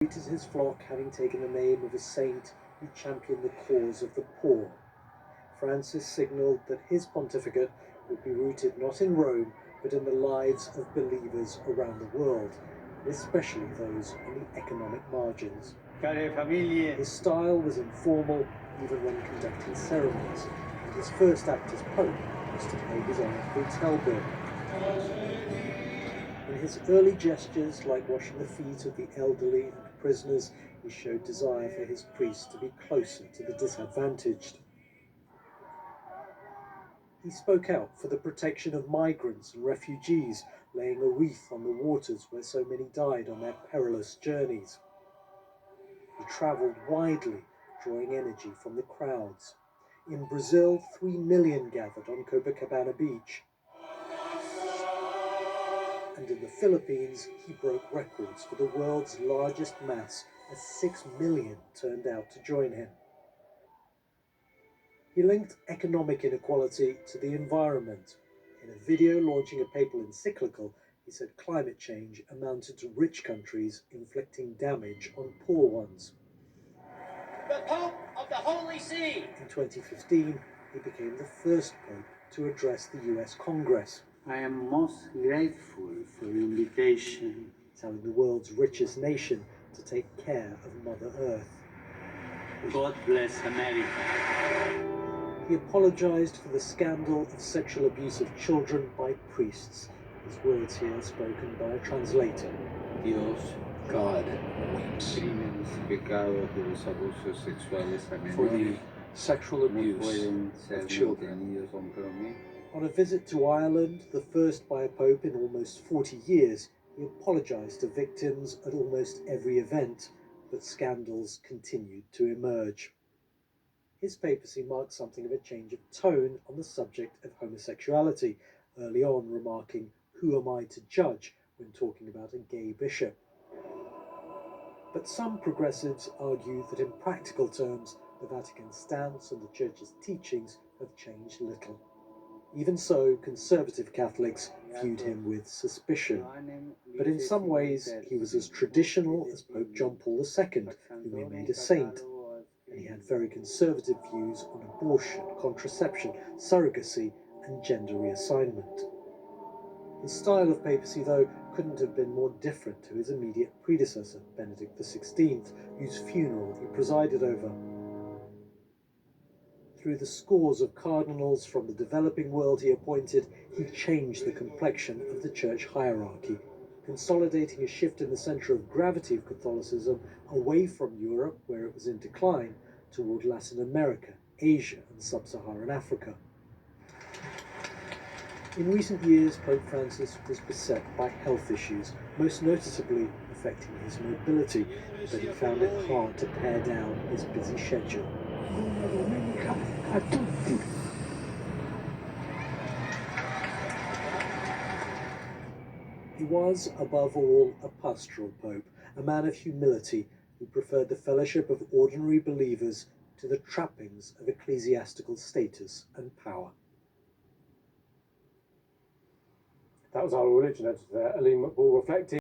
Greeted his flock, having taken the name of a saint who championed the cause of the poor. Francis signalled that his pontificate would be rooted not in Rome, but in the lives of believers around the world, especially those on the economic margins. His style was informal, even when conducting ceremonies, and his first act as Pope was to pay his own hotel bill. In his early gestures, like washing the feet of the elderly and prisoners, he showed desire for his priests to be closer to the disadvantaged. He spoke out for the protection of migrants and refugees, laying a wreath on the waters where so many died on their perilous journeys. He travelled widely, drawing energy from the crowds. In Brazil, 3 million gathered on Copacabana Beach. And in the Philippines, he broke records for the world's largest mass, as 6 million turned out to join him. He linked economic inequality to the environment. In a video launching a papal encyclical, he said climate change amounted to rich countries inflicting damage on poor ones. The Pope of the Holy See! In 2015, he became the first Pope to address the US Congress. I am most grateful for your invitation. Telling the world's richest nation to take care of Mother Earth. God bless America. He apologized for the scandal of sexual abuse of children by priests. His words here spoken by a translator. Dios, God weeps for the sexual abuse of children. On a visit to Ireland, the first by a pope in almost 40 years, he apologized to victims at almost every event, but scandals continued to emerge. His papacy marked something of a change of tone on the subject of homosexuality, early on remarking, "Who am I to judge?" when talking about a gay bishop. But some progressives argue that in practical terms, the Vatican's stance and the Church's teachings have changed little. Even so, conservative Catholics viewed him with suspicion. But in some ways, he was as traditional as Pope John Paul II, whom he made a saint. And he had very conservative views on abortion, contraception, surrogacy, and gender reassignment. His style of papacy, though, couldn't have been more different to his immediate predecessor, Benedict XVI, whose funeral he presided over. Through the scores of cardinals from the developing world he appointed, he changed the complexion of the church hierarchy, consolidating a shift in the centre of gravity of Catholicism away from Europe, where it was in decline, toward Latin America, Asia, and Sub-Saharan Africa. In recent years, Pope Francis was beset by health issues, most noticeably affecting his mobility, but he found it hard to pare down his busy schedule. He was, above all, a pastoral pope, a man of humility who preferred the fellowship of ordinary believers to the trappings of ecclesiastical status and power. That was our religion editor there, Aline McBall, reflecting